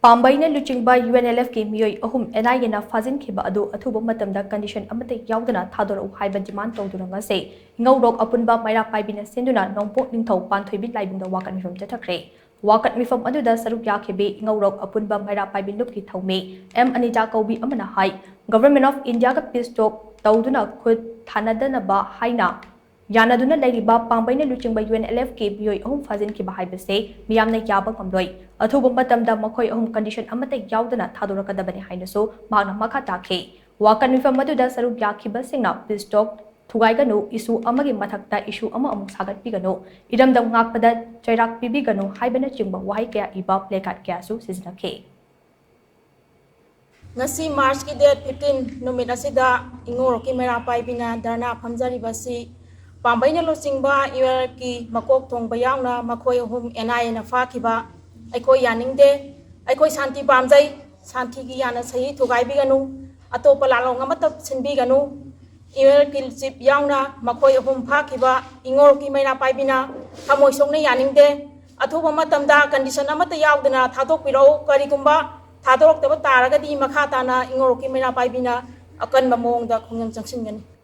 ꯄꯥꯝꯕꯩꯅ ꯂꯨꯆꯤꯡꯕ UNLF ꯃꯤꯑꯣꯏ ꯑꯍꯨꯝ NIA ꯐꯥꯖꯤꯟꯈꯤꯕ ꯑꯗꯨ ꯑꯊꯨꯕ ꯃꯇꯝꯗ ꯀꯟꯗꯤꯁꯟ ꯑꯃꯠꯇ ꯌꯥꯎꯗꯅ ꯊꯥꯗꯣꯔꯛꯎ ꯍꯥꯏꯕ ꯗꯤꯃꯥꯟ ꯇꯧꯗꯨꯅ ꯉꯁꯤ ꯉꯧꯔꯣꯛ ꯑꯄꯨꯟꯕ ꯃꯩꯔꯥ ꯄꯥꯏꯕꯤꯅ ꯁꯤꯟꯗꯨꯅ ꯅꯣꯡꯄꯣꯛ ꯅꯤꯡꯊꯧ ꯄꯥꯟꯊꯣꯏꯕꯤ ꯂꯥꯏꯕꯨꯡꯗ ꯋꯥꯀꯠ ꯃꯤꯐꯝ ꯆꯠꯊꯈ꯭ꯔꯦ꯫ ꯋꯥꯀꯠ ꯃꯤꯐꯝ ꯑꯗꯨꯗ ꯁꯔꯨꯛ ꯌꯥꯈꯤꯕꯤ ꯉꯧꯔꯣꯛ ꯑꯄꯨꯟꯕ ꯃꯩꯔꯥ ꯄꯥꯏꯕꯤ ꯂꯨꯞꯀꯤ ꯊꯧꯃꯤ M ꯑꯅꯤꯇꯥ ꯀꯧꯕꯤ ꯑꯃꯅ ꯍꯥꯏ ꯒꯚꯔꯟꯃꯦꯟꯠ ꯑꯣꯐ ꯏꯟꯗꯤꯌꯥꯒ ꯄꯤꯁ ꯇꯣꯛ ꯇꯧꯗꯨꯅ ꯈꯨꯠ ꯊꯥꯅꯗꯅꯕ ꯍꯥꯏꯅ ꯌꯥꯅꯗꯨꯅ ꯂꯩꯔꯤꯕ ꯄꯥꯝꯕꯩꯅ ꯂꯨꯆꯤꯡꯕ UNLF ꯃꯤꯑꯣꯏ ꯑꯍꯨꯝ ꯐꯥꯖꯤꯟꯈꯤꯕ ꯍꯥꯏꯕꯁꯤ ꯃꯤꯌꯥꯝꯅ ꯌꯥꯕ ꯉꯝꯂꯣꯏ꯫ ꯑꯊꯨꯕ ꯃꯇꯝꯗ ꯃꯈꯣꯏ ꯑꯍꯨꯝ ꯀꯟꯗꯤꯁꯟ ꯑꯃꯠꯇ ꯌꯥꯎꯗꯅ ꯊꯥꯗꯣꯔꯛꯀꯗꯕꯅꯤ ꯍꯥꯏꯅꯁꯨ ꯃꯍꯥꯛꯅ ꯃꯈꯥ ꯇꯥꯈꯤ꯫ ꯋꯥꯀꯠ ꯃꯤꯐꯝ ꯑꯗꯨꯗ ꯁꯔꯨꯛ ꯌꯥꯈꯤꯕꯁꯤꯡꯅ ꯄꯤꯁ ꯇꯣꯛ ꯊꯨꯒꯥꯏꯒꯅꯨ, ꯏꯁꯨ ꯑꯃꯒꯤ ꯃꯊꯛꯇ ꯏꯁꯨ ꯑꯃ ꯑꯃꯨꯛ ꯁꯥꯒꯠꯄꯤꯒꯅꯨ, ꯏꯔꯝꯗꯝ ꯉꯥꯛꯄꯗ ꯆꯩꯔꯥꯛ ꯄꯤꯕꯤꯒꯅꯨ ꯍꯥꯏꯕꯅꯆꯤꯡꯕ ꯋꯥꯍꯩ ꯀꯌꯥ ꯏꯕ ꯄ꯭ꯂꯦꯀꯥꯔꯗ ꯀꯌꯥꯁꯨ ꯁꯤꯖꯤꯟꯅꯈꯤ꯫ ngasi March ki date 15 numit asida ingorokki mera paibina dharna phamjariba si pambaina luchingba UNLF ki makok thongba yauna makhoi hum NIA na fakhiba aikoi yaningde aikoi shanti pamjai shanti ki yana sahi thugaibiganu atopa lalong amata sinbiganu UNLF ki chief yauna makhoi hum fakhiba ingorokki mera paibina thamoi sokne yaningde athuba matamda condition amata yaudana thadokpirau karigumba थादोरक्तब तारगदी मखा ताना इंगोरकी मेरा पाइबिना अकन ममोंग दा खुंगम चंगसिनगनी।